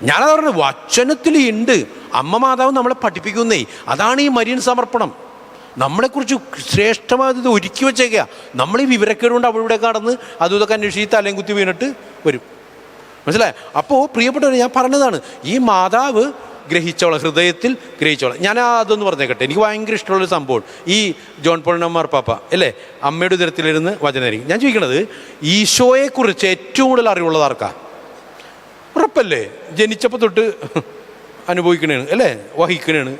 ഞാനത് പറഞ്ഞു, വചനത്തിൽ ഉണ്ട്. അമ്മ മാതാവ് നമ്മളെ പഠിപ്പിക്കുന്നേ. അതാണ് ഈ മരിയൻ സമർപ്പണം. നമ്മളെക്കുറിച്ച് ശ്രേഷ്ഠമായത് ഒരുക്കി വെച്ചേക്കുക. നമ്മൾ ഈ വിവരക്കേട് കൊണ്ട് അവിടെ ഇവിടെ കടന്ന് അതും ഇതൊക്കെ അന്വേഷിച്ച് തലയും കുത്തി വീണിട്ട് വരും. മനസ്സിലായി? അപ്പോൾ പ്രിയപ്പെട്ടവർ, ഞാൻ പറഞ്ഞതാണ്, ഈ മാതാവ് ഗ്രഹിച്ചോളാം, ഹൃദയത്തിൽ ഗ്രഹിച്ചോളാം. ഞാൻ അതൊന്ന് പറഞ്ഞേക്കട്ടെ. എനിക്ക് ഭയങ്കര ഇഷ്ടമുള്ളൊരു സംഭവം ഈ ജോൺ പോൾ മാർപ്പാപ്പ അല്ലേ, അമ്മയുടെ ഉദരത്തിലിരുന്ന് വചനമായിരിക്കും. ഞാൻ ചോദിക്കണത്, ഈശോയെക്കുറിച്ച് ഏറ്റവും കൂടുതൽ അറിവുള്ളത് ആർക്കാ? ഉറപ്പല്ലേ? ജനിച്ചപ്പോൾ തൊട്ട് അനുഭവിക്കണേണ് അല്ലേ, വഹിക്കണേണ്,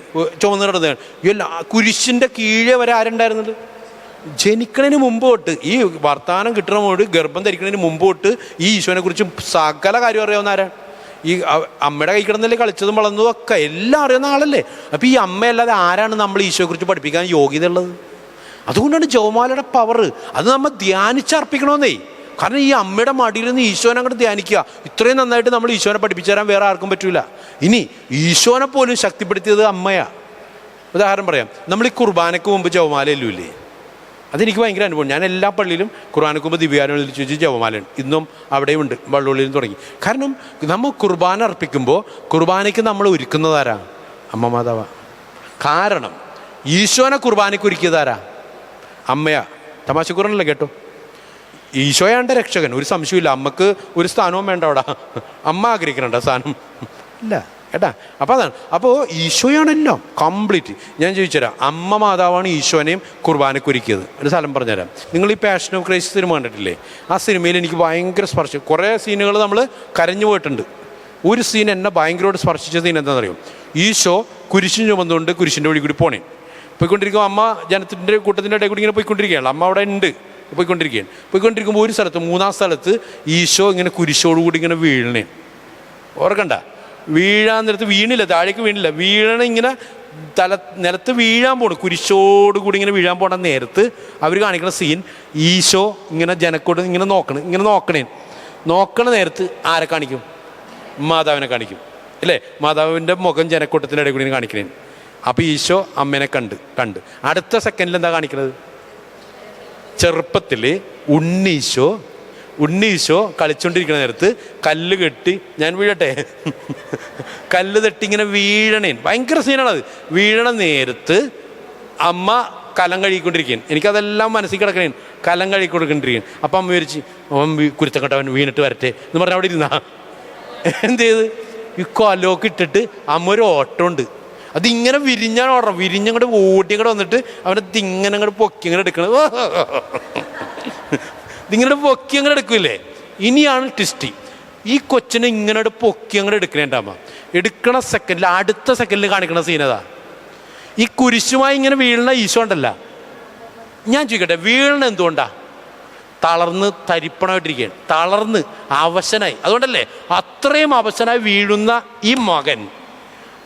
ചുമന്ന് നടന്നതാണ്. എല്ലാ കുരിശിൻ്റെ കീഴെ വരെ ആരുണ്ടായിരുന്നത്? ജനിക്കണതിന് മുമ്പ് തൊട്ട്, ഈ വർത്താനം കിട്ടണമോട് ഗർഭം ധരിക്കണതിന് മുമ്പ് തൊട്ട് ഈ ഈശോനെ കുറിച്ച് സകല കാര്യം അറിയാവുന്ന ആരാണ്? ഈ അമ്മയുടെ കൈ കിടന്നല്ലേ കളിച്ചതും വളർന്നതും ഒക്കെ എല്ലാം അറിയുന്ന ആളല്ലേ. അപ്പോൾ ഈ അമ്മയല്ലാതെ ആരാണ് നമ്മൾ ഈശോയെക്കുറിച്ച് പഠിപ്പിക്കാൻ യോഗ്യത ഉള്ളത്? അതുകൊണ്ടാണ് ജപമാലയുടെ പവർ. അത് നമ്മൾ ധ്യാനിച്ചർപ്പിക്കണമെന്നേ. കാരണം ഈ അമ്മയുടെ മടിയിൽ നിന്ന് ഈശോനെ അങ്ങോട്ട് ധ്യാനിക്കുക. ഇത്രയും നന്നായിട്ട് നമ്മൾ ഈശോനെ പഠിപ്പിച്ചു തരാൻ വേറെ ആർക്കും പറ്റൂല. ഇനി ഈശോനെ പോലും ശക്തിപ്പെടുത്തിയത് അമ്മയാണ്. ഉദാഹരണം പറയാം, നമ്മൾ ഈ കുർബാനയ്ക്ക് മുമ്പ് ജപമാലയല്ലേ? അതെനിക്ക് ഭയങ്കര അനുഭവം. ഞാൻ എല്ലാ പള്ളിയിലും കുർബാനയ്ക്ക് മുമ്പ് ദിവ്യാനുള്ളിൽ ചോദിച്ച് ജപമാലയുണ്ട്. ഇന്നും അവിടെയും ഉണ്ട്, വള്ളുള്ളിലും തുടങ്ങി. കാരണം നമ്മൾ കുർബാന അർപ്പിക്കുമ്പോൾ കുർബാനയ്ക്ക് നമ്മൾ ഒരുക്കുന്നതാരാ? അമ്മ മാതാവാ. കാരണം ഈശോനെ കുർബാനയ്ക്ക് ഒരുക്കിയതാരാ? അമ്മയാ. തമാശക്കുറനല്ല കേട്ടോ. ഈശോയാണ്ട രക്ഷകൻ, ഒരു സംശയമില്ല. അമ്മക്ക് ഒരു സ്ഥാനവും വേണ്ട അവിടെ. അമ്മ ആഗ്രഹിക്കണണ്ട സ്ഥാനം ഇല്ല കേട്ടാ. അപ്പോൾ അതാണ്. അപ്പോൾ ഈശോയാണല്ലോ കംപ്ലീറ്റ്. ഞാൻ ചോദിച്ചുതരാം, അമ്മ മാതാവാണ് ഈശോനെയും കുർബാനയ്ക്ക് ഒരുക്കിയത്. ഒരു സ്ഥലം പറഞ്ഞുതരാം. നിങ്ങൾ ഈ പാഷൻ ഓഫ് ക്രൈസ്റ്റ് സിനിമ കണ്ടിട്ടില്ലേ? ആ സിനിമയിൽ എനിക്ക് ഭയങ്കര സ്പർശം. കുറേ സീനുകൾ നമ്മൾ കരഞ്ഞു പോയിട്ടുണ്ട്. ഒരു സീൻ എന്നെ ഭയങ്കരമായിട്ട് സ്പർശിച്ച സീൻ എന്താണെന്നറിയോ? ഈശോ കുരിശിന് ചുമന്നുകൊണ്ട് കുരിശിൻ്റെ വഴി കൂടി പോണേ പോയിക്കൊണ്ടിരിക്കുമ്പോൾ അമ്മ ജനത്തിൻ്റെ കൂട്ടത്തിൻ്റെ ഇടയിൽ കൂടി ഇങ്ങനെ പോയിക്കൊണ്ടിരിക്കുകയാണ്. അമ്മ അവിടെ ഉണ്ട്, പോയിക്കൊണ്ടിരിക്കുമ്പോൾ ഒരു സ്ഥലത്ത്, മൂന്നാം സ്ഥലത്ത് ഈശോ ഇങ്ങനെ കുരിശോടുകൂടി ഇങ്ങനെ വീഴണേ. ഓർക്കണ്ട, വീഴാൻ നേരത്ത് വീണില്ല, താഴേക്ക് വീണില്ല, വീഴണ ഇങ്ങനെ നിലത്ത് വീഴാൻ പോണു. കുരിശോടുകൂടി ഇങ്ങനെ വീഴാൻ പോണ നേരത്ത് അവർ കാണിക്കുന്ന സീൻ, ഈശോ ഇങ്ങനെ ജനക്കോട് ഇങ്ങനെ നോക്കണ നേരത്ത് ആരെ കാണിക്കും? മാതാവിനെ കാണിക്കും അല്ലേ? മാതാവിൻ്റെ മുഖം ജനക്കൂട്ടത്തിൻ്റെ ഇടയിൽ കൂടി കാണിക്കണേ. അപ്പോൾ ഈശോ അമ്മേനെ കണ്ട് അടുത്ത സെക്കൻഡിൽ എന്താ കാണിക്കുന്നത്? ചെറുപ്പത്തിൽ ഉണ്ണീശോ കളിച്ചോണ്ടിരിക്കുന്ന നേരത്ത് കല്ല് കെട്ടി, ഞാൻ വീഴട്ടെ, കല്ല് തട്ടി ഇങ്ങനെ വീഴണേ. ഭയങ്കര സീനാണത്. വീഴണ നേരത്ത് അമ്മ കലം കഴുകിക്കൊണ്ടിരിക്കുകയാണ്. എനിക്കതെല്ലാം മനസ്സിൽ കിടക്കണേ. കലം കഴുകിക്കൊണ്ടിരിക്കുകയാണ്. അപ്പം അമ്മ വിചാരിച്ച് അവൻ കുരുത്തം അവൻ വീണിട്ട് വരട്ടെ എന്ന് പറഞ്ഞാൽ അവിടെ ഇരുന്നാ എന്ത് ചെയ്ത് ഈ കൊലമൊക്കെ ഇട്ടിട്ട് അമ്മ ഒരു ഓട്ടമുണ്ട്. അതിങ്ങനെ വിരിഞ്ഞാണ് ഓടണം. വിരിഞ്ഞങ്ങോട്ട് ഓടിയങ്ങോട്ട് വന്നിട്ട് അവനെ ഇങ്ങനെ അങ്ങോട്ട് പൊക്കി അങ്ങനെ എടുക്കണത്. ഇതിങ്ങനെ പൊക്കി അങ്ങനെ എടുക്കില്ലേ? ഇനിയാണ് ട്വിസ്റ്റ്. ഈ കൊച്ചിനെ ഇങ്ങനെ പൊക്കി അങ്ങനെ എടുക്കണേണ്ടമ്മ. എടുക്കണ സെക്കൻഡിൽ, അടുത്ത സെക്കൻഡിൽ കാണിക്കണ സീനതാ. ഈ കുരിശുമായി ഇങ്ങനെ വീഴണ ഈശോ ഉണ്ടല്ല. ഞാൻ ചോദിക്കട്ടെ, വീഴണ എന്തുകൊണ്ടാ? തളർന്ന് തരിപ്പണമായിട്ടിരിക്കുകയാണ്. തളർന്ന് അവശനായി. അതുകൊണ്ടല്ലേ അത്രയും അവശനായി വീഴുന്ന ഈ മകൻ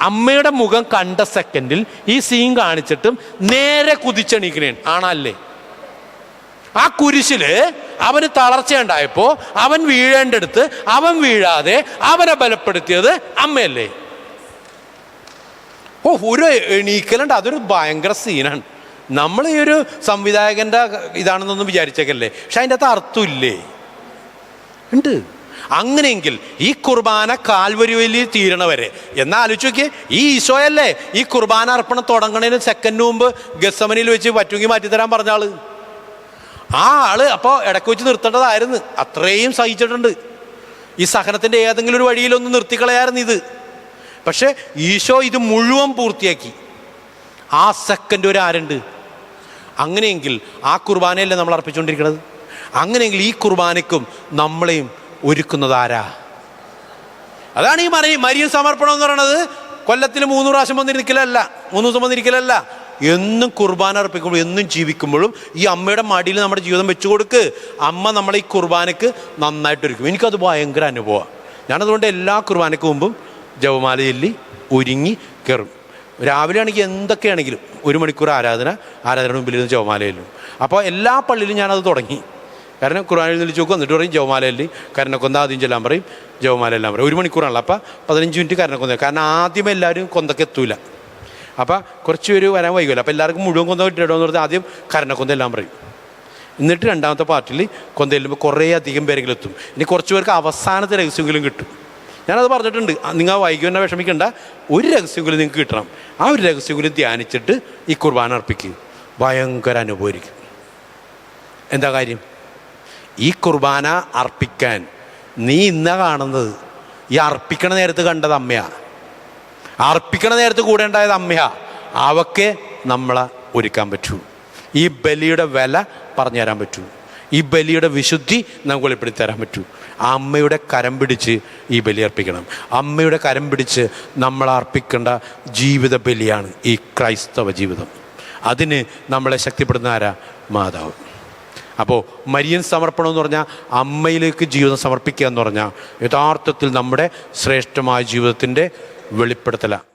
അമ്മയുടെ മുഖം കണ്ട സെക്കൻഡിൽ ഈ സീൻ കാണിച്ചിട്ടും നേരെ കുതിച്ചെണീക്കണേ ആണല്ലേ? ആ കുരിശില് അവന് തളർച്ചയുണ്ടായപ്പോൾ അവൻ വീഴേണ്ടടുത്ത് അവൻ വീഴാതെ അവനെ ബലപ്പെടുത്തിയത് അമ്മയല്ലേ? ഒരു എണീക്കലുണ്ട്. അതൊരു ഭയങ്കര സീനാണ്. നമ്മൾ ഈ ഒരു സംവിധായകൻ്റെ ഇതാണെന്നൊന്നും വിചാരിച്ചേക്കല്ലേ. പക്ഷെ അതിൻ്റെ അകത്ത് അർത്ഥമില്ലേ? ഉണ്ട്. അങ്ങനെയെങ്കിൽ ഈ കുർബാന കാൽവരിയിൽ തീരണവരെ എന്നാ ആലോചിച്ച് നോക്കിയേ. ഈ ഈശോയല്ലേ ഈ കുർബാന അർപ്പണം തുടങ്ങണതിന് സെക്കൻഡ് മുമ്പ് ഗെത്സമനിയിൽ വെച്ച് പറ്റുമെങ്കിൽ മാറ്റിത്തരാൻ പറഞ്ഞ ആള്. ആ ആള് അപ്പോൾ ഇടയ്ക്ക് വെച്ച് നിർത്തേണ്ടതായിരുന്നു. അത്രയും സഹിച്ചിട്ടുണ്ട്. ഈ സഹനത്തിൻ്റെ ഏതെങ്കിലും ഒരു വഴിയിലൊന്ന് നിർത്തിക്കളയായിരുന്നു ഇത്. പക്ഷെ ഈശോ ഇത് മുഴുവൻ പൂർത്തിയാക്കി. ആ സെക്കൻഡ് ഒരു ആരുണ്ട്. അങ്ങനെയെങ്കിൽ ആ കുർബാനയല്ലേ നമ്മൾ അർപ്പിച്ചുകൊണ്ടിരിക്കുന്നത്? അങ്ങനെയെങ്കിൽ ഈ കുർബാനയ്ക്കും നമ്മളെയും ഒരുക്കുന്നത് ആരാ? അതാണ് ഈ മരിയൻ സമർപ്പണം എന്ന് പറയുന്നത്. കൊല്ലത്തിൽ 3 പ്രാവശ്യം വന്നിരിക്കലല്ല, 3 ദിവസം വന്നിരിക്കലല്ല. എന്നും കുർബാന അർപ്പിക്കുമ്പോഴും എന്നും ജീവിക്കുമ്പോഴും ഈ അമ്മയുടെ മടിയിൽ നമ്മുടെ ജീവിതം വെച്ചു കൊടുക്ക്. അമ്മ നമ്മളെ ഈ കുർബാനയ്ക്ക് നന്നായിട്ട് ഒരുക്കും. എനിക്കത് ഭയങ്കര അനുഭവമാണ്. ഞാനതുകൊണ്ട് എല്ലാ കുർബാനയ്ക്ക് മുമ്പും ജപമാല ചൊല്ലി ഒരുങ്ങി കയറും. രാവിലെ ആണെങ്കിൽ എന്തൊക്കെയാണെങ്കിലും 1 മണിക്കൂർ ആരാധന മുമ്പിൽ ഇരുന്ന് ജപമാല ചൊല്ലും. അപ്പോൾ എല്ലാ പള്ളിയിലും ഞാനത് തുടങ്ങി. കാരണം കുർബാന എഴുന്നേറ്റ് ചോക്ക് വന്നിട്ട് പറയും ജപമാലയല്ലേ, കരണക്കൊന്ത ആദ്യം ചെല്ലാൻ പറയും, ജപമാല എല്ലാം പറയും. 1 മണിക്കൂറാണല്ലോ. അപ്പോൾ 15 മിനിറ്റ് കരണക്കൊന്ത. കാരണം ആദ്യം എല്ലാവരും കൊന്തക്ക് എത്തൂല. അപ്പോൾ കുറച്ച് പേര് വരാൻ വൈകുമല്ലോ. അപ്പോൾ എല്ലാവർക്കും മുഴുവൻ കൊന്ത കിട്ടിയിടോ എന്ന് പറഞ്ഞാൽ ആദ്യം കരണക്കൊന്ത എല്ലാം പറയും. എന്നിട്ട് രണ്ടാമത്തെ പാർട്ടിൽ കൊന്ത ചെല്ലുമ്പോൾ കുറേ അധികം പേരെങ്കിലും എത്തും. ഇനി കുറച്ച് പേർക്ക് അവസാനത്തെ രഹസ്യമെങ്കിലും കിട്ടും. ഞാനത് പറഞ്ഞിട്ടുണ്ട്. നിങ്ങൾ വൈകുന്ന വിഷമിക്കേണ്ട, ഒരു രഹസ്യകൂലം നിങ്ങൾക്ക് കിട്ടണം. ആ ഒരു രഹസ്യകൂലം ധ്യാനിച്ചിട്ട് ഈ കുർബാന അർപ്പിക്കുക. ഭയങ്കര അനുഭവമായിരിക്കും. എന്താ കാര്യം? ഈ കുർബാന അർപ്പിക്കാൻ നീ ഇന്നാ കാണുന്നത്, ഈ അർപ്പിക്കണ നേരത്ത് കണ്ടത് അമ്മയാ, അർപ്പിക്കണ നേരത്ത് കൂടെ ഉണ്ടായത് അമ്മയാ. അവക്കെ നമ്മളെ ഒരുക്കാൻ പറ്റൂ. ഈ ബലിയുടെ വില പറഞ്ഞു തരാൻ പറ്റൂ. ഈ ബലിയുടെ വിശുദ്ധി നമുക്ക് വെളിപ്പെടുത്തി തരാൻ പറ്റൂ. ആ അമ്മയുടെ കരം പിടിച്ച് ഈ ബലി അർപ്പിക്കണം. അമ്മയുടെ കരം പിടിച്ച് നമ്മൾ അർപ്പിക്കേണ്ട ജീവിത ബലിയാണ് ഈ ക്രൈസ്തവ ജീവിതം. അതിന് നമ്മളെ ശക്തിപ്പെടുന്ന ആരാ? മാതാവ്. അപ്പോൾ മരിയൻ സമർപ്പണം എന്ന് പറഞ്ഞാൽ അമ്മയിലേക്ക് ജീവിതം സമർപ്പിക്കുക എന്ന് പറഞ്ഞാൽ യഥാർത്ഥത്തിൽ നമ്മുടെ ശ്രേഷ്ഠമായ ജീവിതത്തിൻ്റെ വെളിപ്പെടുത്തലാണ്.